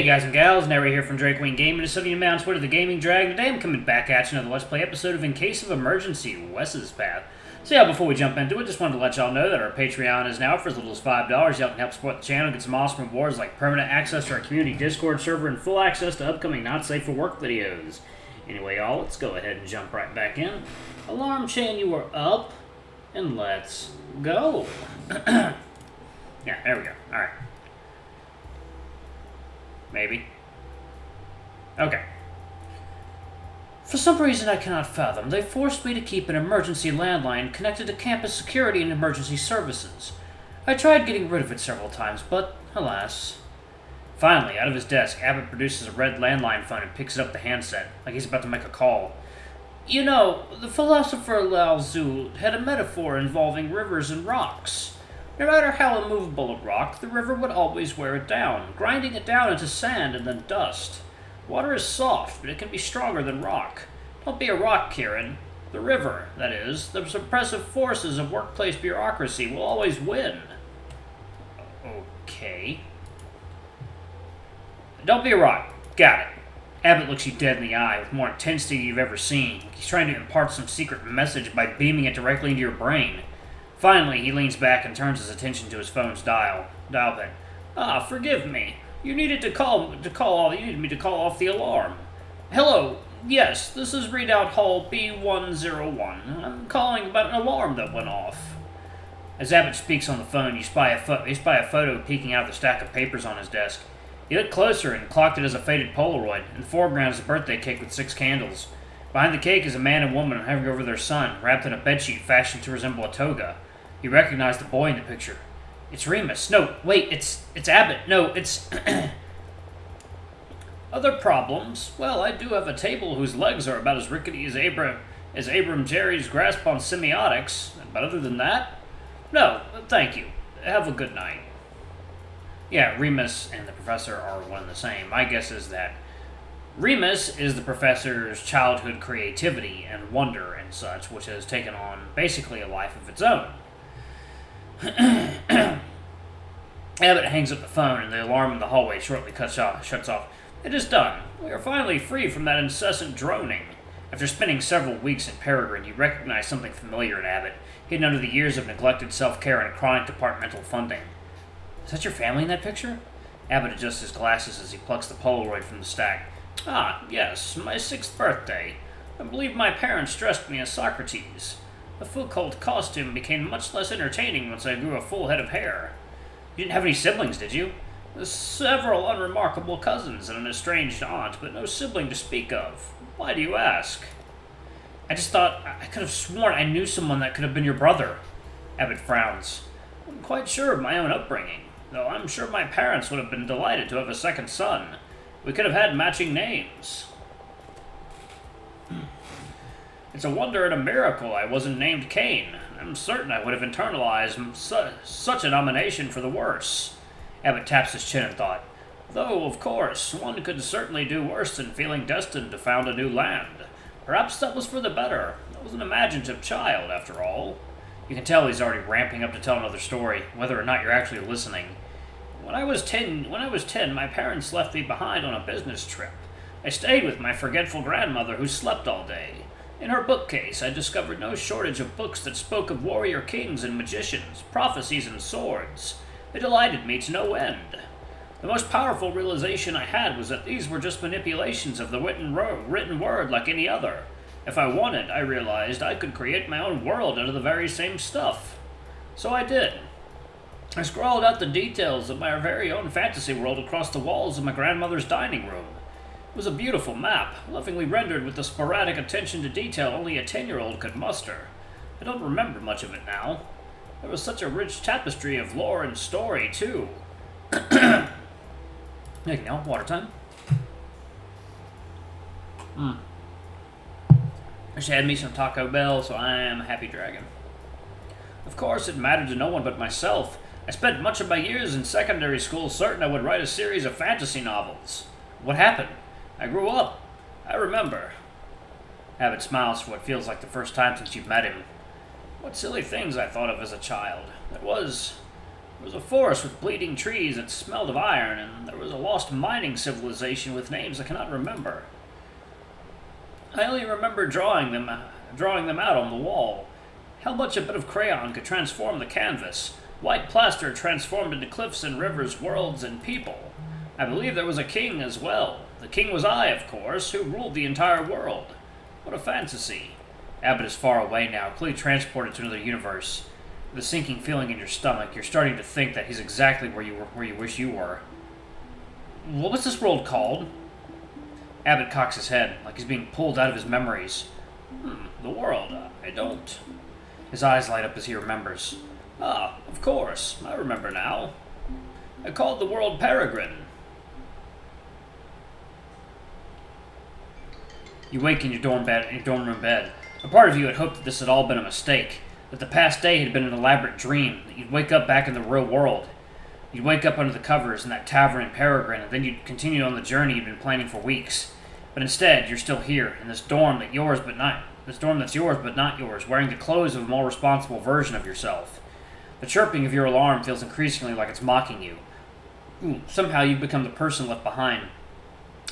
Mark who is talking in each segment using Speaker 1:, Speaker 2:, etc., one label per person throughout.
Speaker 1: guys and gals, Nary here from Drake Queen Gaming, just sending you on Twitter, the Gaming Dragon. Today I'm coming back at you another Let's Play episode of In Case of Emergency, Wes's Path. So yeah, before we jump into it, just wanted to let y'all know that our Patreon is now for as little as $5. Y'all can help support the channel, get some awesome rewards like permanent access to our community Discord server and full access to upcoming Not Safe for Work videos. Anyway, y'all, let's go ahead and jump right back in. Alarm chain, you are up, and let's go. Yeah, there we go. Alright. Maybe. Okay. For some reason I cannot fathom, they forced me to keep an emergency landline connected to campus security and emergency services. I tried getting rid of it several times, but alas. Finally, out of his desk, Abbott produces a red landline phone and picks up the handset, like he's about to make a call. You know, the philosopher Lao Tzu had a metaphor involving rivers and rocks. No matter how immovable a rock, the river would always wear it down, grinding it down into sand and then dust. Water is soft, but it can be stronger than rock. Don't be a rock, Kieran. The river, that is, the suppressive forces of workplace bureaucracy will always win. Okay. Don't be a rock. Got it. Abbott looks you dead in the eye with more intensity than you've ever seen. He's trying to impart some secret message by beaming it directly into your brain. Finally, he leans back and turns his attention to his phone's dial pad. Ah, forgive me. You needed me to call off the alarm. Hello. Yes, this is Readout Hall B101. I'm calling about an alarm that went off. As Abbott speaks on the phone, you spy a photo peeking out of the stack of papers on his desk. You look closer and clocked it as a faded Polaroid. In the foreground is a birthday cake with 6 candles. Behind the cake is a man and woman hovering over their son, wrapped in a bedsheet fashioned to resemble a toga. You recognize the boy in the picture. It's Remus. No, wait, it's Abbott. No, it's... Other problems? Well, I do have a table whose legs are about as rickety as Abram Jerry's grasp on semiotics. But other than that? No, thank you. Have a good night. Yeah, Remus and the professor are one and the same. My guess is that Remus is the professor's childhood creativity and wonder and such, which has taken on basically a life of its own. Abbott hangs up the phone and the alarm in the hallway shortly shuts off. It is done. We are finally free from that incessant droning. After spending several weeks in Peregrine, you recognize something familiar in Abbott, hidden under the years of neglected self-care and chronic departmental funding. Is that your family in that picture? Abbott adjusts his glasses as he plucks the Polaroid from the stack. Ah, yes, my 6th birthday. I believe my parents dressed me as Socrates. The Foucault costume became much less entertaining once I grew a full head of hair. You didn't have any siblings, did you? Several unremarkable cousins and an estranged aunt, but no sibling to speak of. Why do you ask? I just thought I could have sworn I knew someone that could have been your brother. Abbott frowns. I'm quite sure of my own upbringing, though I'm sure my parents would have been delighted to have a second son. We could have had matching names. It's a wonder and a miracle I wasn't named Cain. I'm certain I would have internalized such a nomination for the worse. Abbott taps his chin in thought. Though, of course, one could certainly do worse than feeling destined to found a new land. Perhaps that was for the better. I was an imaginative child, after all. You can tell he's already ramping up to tell another story, whether or not you're actually listening. When I was 10, my parents left me behind on a business trip. I stayed with my forgetful grandmother who slept all day. In her bookcase, I discovered no shortage of books that spoke of warrior kings and magicians, prophecies and swords. They delighted me to no end. The most powerful realization I had was that these were just manipulations of the written word like any other. If I wanted, I realized I could create my own world out of the very same stuff. So I did. I scrawled out the details of my very own fantasy world across the walls of my grandmother's dining room. It was a beautiful map, lovingly rendered with the sporadic attention to detail only a 10-year-old could muster. I don't remember much of it now. There was such a rich tapestry of lore and story, too. There you go, water time. I should had me some Taco Bell, so I am a happy dragon. Of course, it mattered to no one but myself. I spent much of my years in secondary school certain I would write a series of fantasy novels. What happened? I grew up. I remember. Abbott smiles for what feels like the first time since you've met him. What silly things I thought of as a child. It was There was a forest with bleeding trees that smelled of iron, and there was a lost mining civilization with names I cannot remember. I only remember drawing them out on the wall. How much a bit of crayon could transform the canvas. White plaster transformed into cliffs and rivers, worlds, and people. I believe there was a king as well. The king was I, of course, who ruled the entire world. What a fantasy. Abbott is far away now, clearly transported to another universe. With a sinking feeling in your stomach, you're starting to think that he's exactly where you wish you were. What was this world called? Abbott cocks his head, like he's being pulled out of his memories. The world. I don't... His eyes light up as he remembers. Ah, of course. I remember now. I called the world Peregrine. You wake in your dorm room bed. A part of you had hoped that this had all been a mistake, that the past day had been an elaborate dream, that you'd wake up back in the real world. You'd wake up under the covers in that tavern in Peregrine, and then you'd continue on the journey you'd been planning for weeks. But instead, you're still here, in this dorm that's yours but not yours, wearing the clothes of a more responsible version of yourself. The chirping of your alarm feels increasingly like it's mocking you. Somehow you've become the person left behind.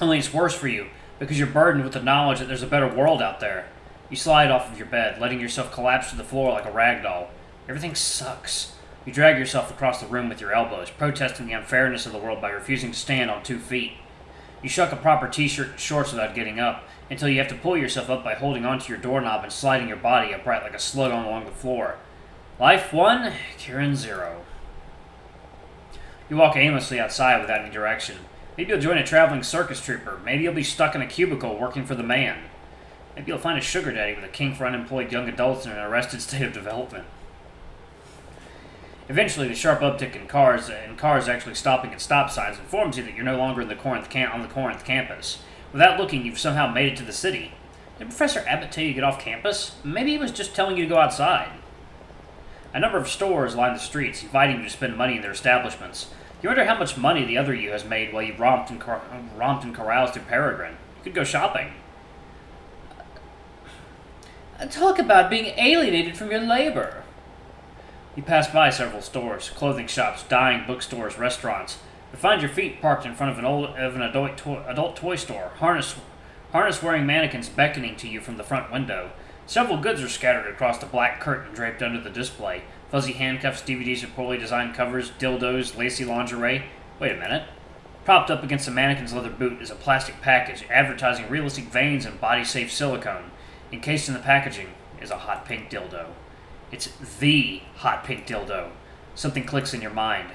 Speaker 1: Only it's worse for you, because you're burdened with the knowledge that there's a better world out there. You slide off of your bed, letting yourself collapse to the floor like a rag doll. Everything sucks. You drag yourself across the room with your elbows, protesting the unfairness of the world by refusing to stand on 2 feet. You shuck a proper t-shirt and shorts without getting up, until you have to pull yourself up by holding onto your doorknob and sliding your body upright like a slug along the floor. Life 1, Kieran 0. You walk aimlessly outside without any direction. Maybe you'll join a traveling circus trouper. Maybe you'll be stuck in a cubicle working for the man. Maybe you'll find a sugar daddy with a king for unemployed young adults in an arrested state of development. Eventually, the sharp uptick in cars actually stopping at stop signs informs you that you're no longer on the Corinth campus. Without looking, you've somehow made it to the city. Did Professor Abbott tell you to get off campus? Maybe he was just telling you to go outside. A number of stores line the streets, inviting you to spend money in their establishments. You wonder how much money the other you has made while you romped and caroused through Peregrine. You could go shopping. Talk about being alienated from your labor. You pass by several stores, clothing shops, dyeing bookstores, restaurants, but find your feet parked in front of an adult toy store, harness-wearing mannequins beckoning to you from the front window. Several goods are scattered across the black curtain draped under the display. Fuzzy handcuffs, DVDs with poorly designed covers, dildos, lacy lingerie. Wait a minute. Propped up against the mannequin's leather boot is a plastic package advertising realistic veins and body-safe silicone. Encased in the packaging is a hot pink dildo. It's the hot pink dildo. Something clicks in your mind.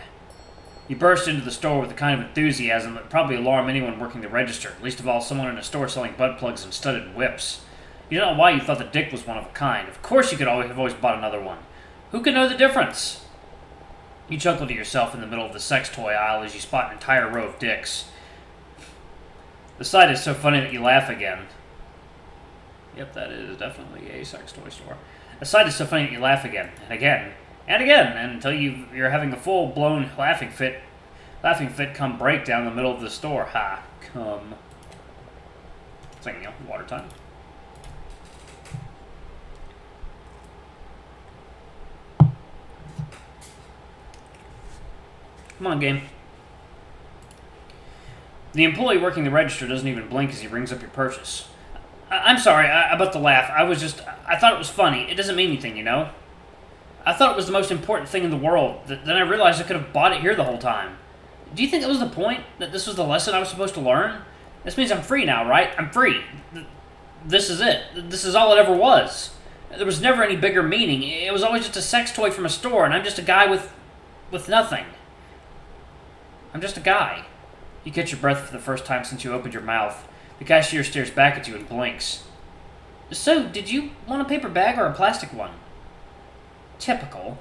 Speaker 1: You burst into the store with the kind of enthusiasm that would probably alarm anyone working the register, least of all someone in a store selling butt plugs and studded whips. You don't know why you thought the dick was one of a kind. Of course you could have always bought another one. Who could know the difference? You chuckle to yourself in the middle of the sex toy aisle as you spot an entire row of dicks. The sight is so funny that you laugh again. Yep, that is definitely a sex toy store. The sight is so funny that you laugh again, and again, and again, until you're having a full-blown laughing fit come breakdown in the middle of the store. Ha, come. It's like, water time. Come on, game. The employee working the register doesn't even blink as he rings up your purchase. I'm sorry about the laugh. I thought it was funny. It doesn't mean anything, you know? I thought it was the most important thing in the world. Then I realized I could have bought it here the whole time. Do you think that was the point? That this was the lesson I was supposed to learn? This means I'm free now, right? I'm free. This is it. This is all it ever was. There was never any bigger meaning. It was always just a sex toy from a store, and I'm just a guy with nothing. I'm just a guy. You catch your breath for the first time since you opened your mouth. The cashier stares back at you and blinks. So, did you want a paper bag or a plastic one? Typical.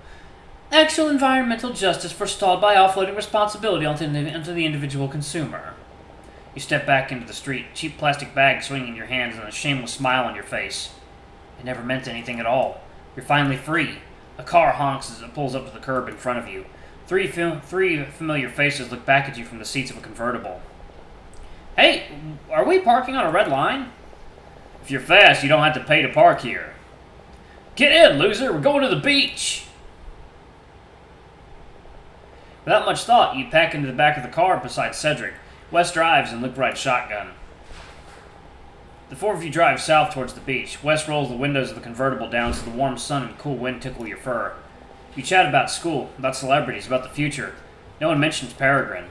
Speaker 1: Actual environmental justice forestalled by offloading responsibility onto the individual consumer. You step back into the street, cheap plastic bag swinging in your hands and a shameless smile on your face. It never meant anything at all. You're finally free. A car honks as it pulls up to the curb in front of you. Three familiar faces look back at you from the seats of a convertible. Hey, are we parking on a red line? If you're fast, you don't have to pay to park here. Get in, loser. We're going to the beach. Without much thought, you pack into the back of the car beside Cedric. Wes drives and Luke rides shotgun. The four of you drive south towards the beach. Wes rolls the windows of the convertible down so the warm sun and cool wind tickle your fur. You chat about school, about celebrities, about the future. No one mentions Peregrine.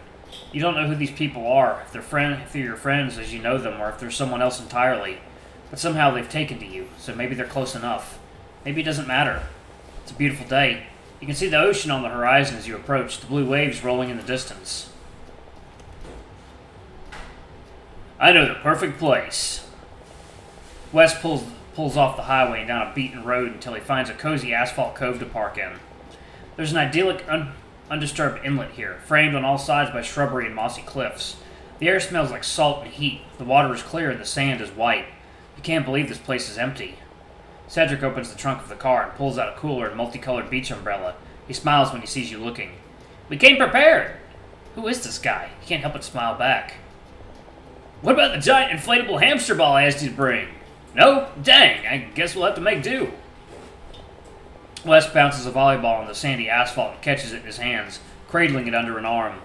Speaker 1: You don't know who these people are, if they're your friends as you know them, or if they're someone else entirely. But somehow they've taken to you, so maybe they're close enough. Maybe it doesn't matter. It's a beautiful day. You can see the ocean on the horizon as you approach, the blue waves rolling in the distance. I know the perfect place. Wes pulls off the highway and down a beaten road until he finds a cozy asphalt cove to park in. There's an idyllic, undisturbed inlet here, framed on all sides by shrubbery and mossy cliffs. The air smells like salt and heat. The water is clear and the sand is white. You can't believe this place is empty. Cedric opens the trunk of the car and pulls out a cooler and multicolored beach umbrella. He smiles when he sees you looking. We came prepared! Who is this guy? He can't help but smile back. What about the giant inflatable hamster ball I asked you to bring? No? Dang, I guess we'll have to make do. Wes bounces a volleyball on the sandy asphalt and catches it in his hands, cradling it under an arm.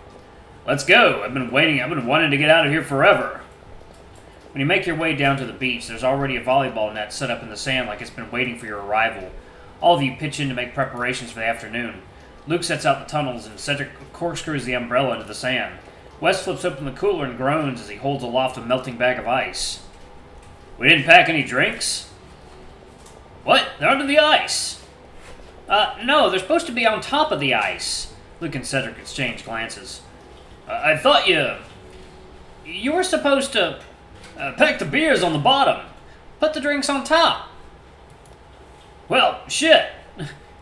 Speaker 1: Let's go. I've been wanting to get out of here forever. When you make your way down to the beach, there's already a volleyball net set up in the sand like it's been waiting for your arrival. All of you pitch in to make preparations for the afternoon. Luke sets out the tunnels and Cedric corkscrews the umbrella into the sand. Wes flips open the cooler and groans as he holds aloft a melting bag of ice. We didn't pack any drinks? What? They're under the ice. No, they're supposed to be on top of the ice. Luke and Cedric exchange glances. I thought you were supposed to pack the beers on the bottom. Put the drinks on top. Well, shit.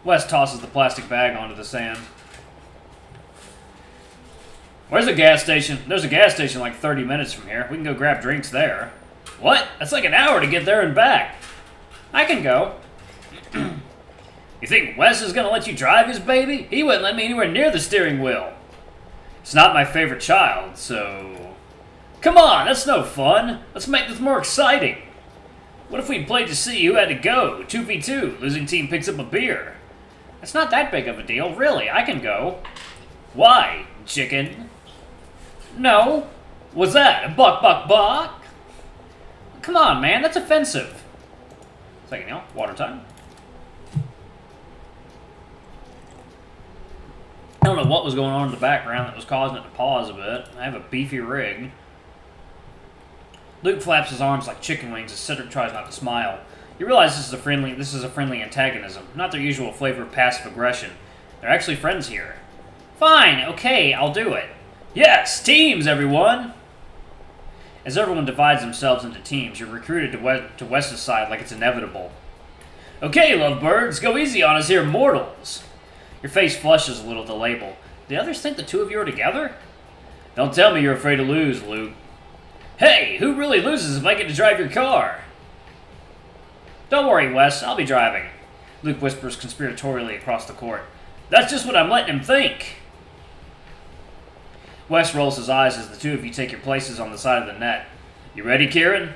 Speaker 1: Wes tosses the plastic bag onto the sand. Where's the gas station? There's a gas station like 30 minutes from here. We can go grab drinks there. What? That's like an hour to get there and back. I can go. You think Wes is going to let you drive his baby? He wouldn't let me anywhere near the steering wheel. It's not my favorite child, so... Come on, that's no fun. Let's make this more exciting. What if we played to see who had to go? 2v2. Losing team picks up a beer. It's not that big of a deal. Really, I can go. Why, chicken? No. What's that? A buck, buck, buck? Come on, man. That's offensive. Second, water time. I don't know what was going on in the background that was causing it to pause a bit. I have a beefy rig. Luke flaps his arms like chicken wings as Cedric tries not to smile. You realize this is a friendly antagonism, not their usual flavor of passive aggression. They're actually friends here. Fine, okay, I'll do it. Yes, teams, everyone! As everyone divides themselves into teams, you're recruited to Wes's side like it's inevitable. Okay, lovebirds, go easy on us here mortals. Your face flushes a little at the label. Do the others think the two of you are together? Don't tell me you're afraid to lose, Luke. Hey, who really loses if I get to drive your car? Don't worry, Wes, I'll be driving. Luke whispers conspiratorially across the court. That's just what I'm letting him think. Wes rolls his eyes as the two of you take your places on the side of the net. You ready, Kieran?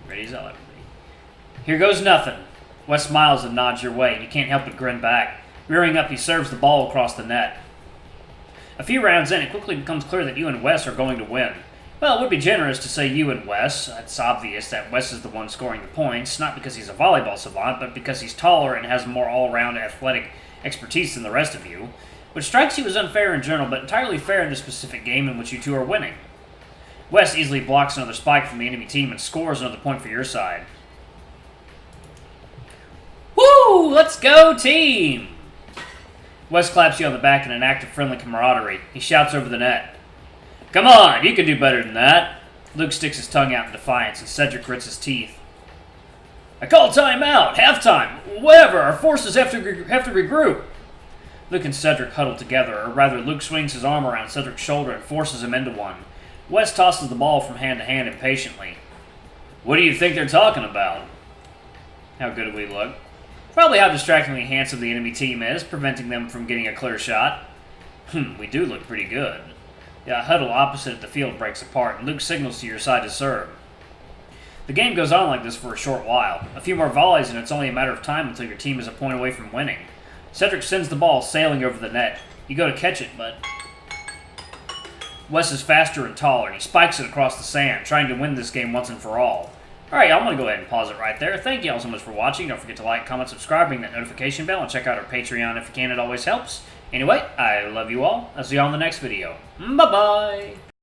Speaker 1: Ready as hell, everybody. Here goes nothing. Wes smiles and nods your way, and you can't help but grin back. Rearing up, he serves the ball across the net. A few rounds in, it quickly becomes clear that you and Wes are going to win. Well, it would be generous to say you and Wes. It's obvious that Wes is the one scoring the points, not because he's a volleyball savant, but because he's taller and has more all-around athletic expertise than the rest of you, which strikes you as unfair in general, but entirely fair in this specific game in which you two are winning. Wes easily blocks another spike from the enemy team and scores another point for your side. Woo! Let's go, team! Wes claps you on the back in an act of friendly camaraderie. He shouts over the net. Come on, you can do better than that. Luke sticks his tongue out in defiance, and Cedric grits his teeth. I call timeout, halftime, whatever, our forces have to regroup. Luke and Cedric huddle together, or rather Luke swings his arm around Cedric's shoulder and forces him into one. Wes tosses the ball from hand to hand impatiently. What do you think they're talking about? How good do we look? Probably how distractingly handsome the enemy team is, preventing them from getting a clear shot. We do look pretty good. The huddle opposite the field breaks apart, and Luke signals to your side to serve. The game goes on like this for a short while. A few more volleys, and it's only a matter of time until your team is a point away from winning. Cedric sends the ball sailing over the net. You go to catch it, but Wes is faster and taller, and he spikes it across the sand, trying to win this game once and for all. Alright, y'all, I'm going to go ahead and pause it right there. Thank y'all so much for watching. Don't forget to like, comment, subscribe, ring that notification bell, and check out our Patreon if you can. It always helps. Anyway, I love you all. I'll see you all in the next video. Bye-bye!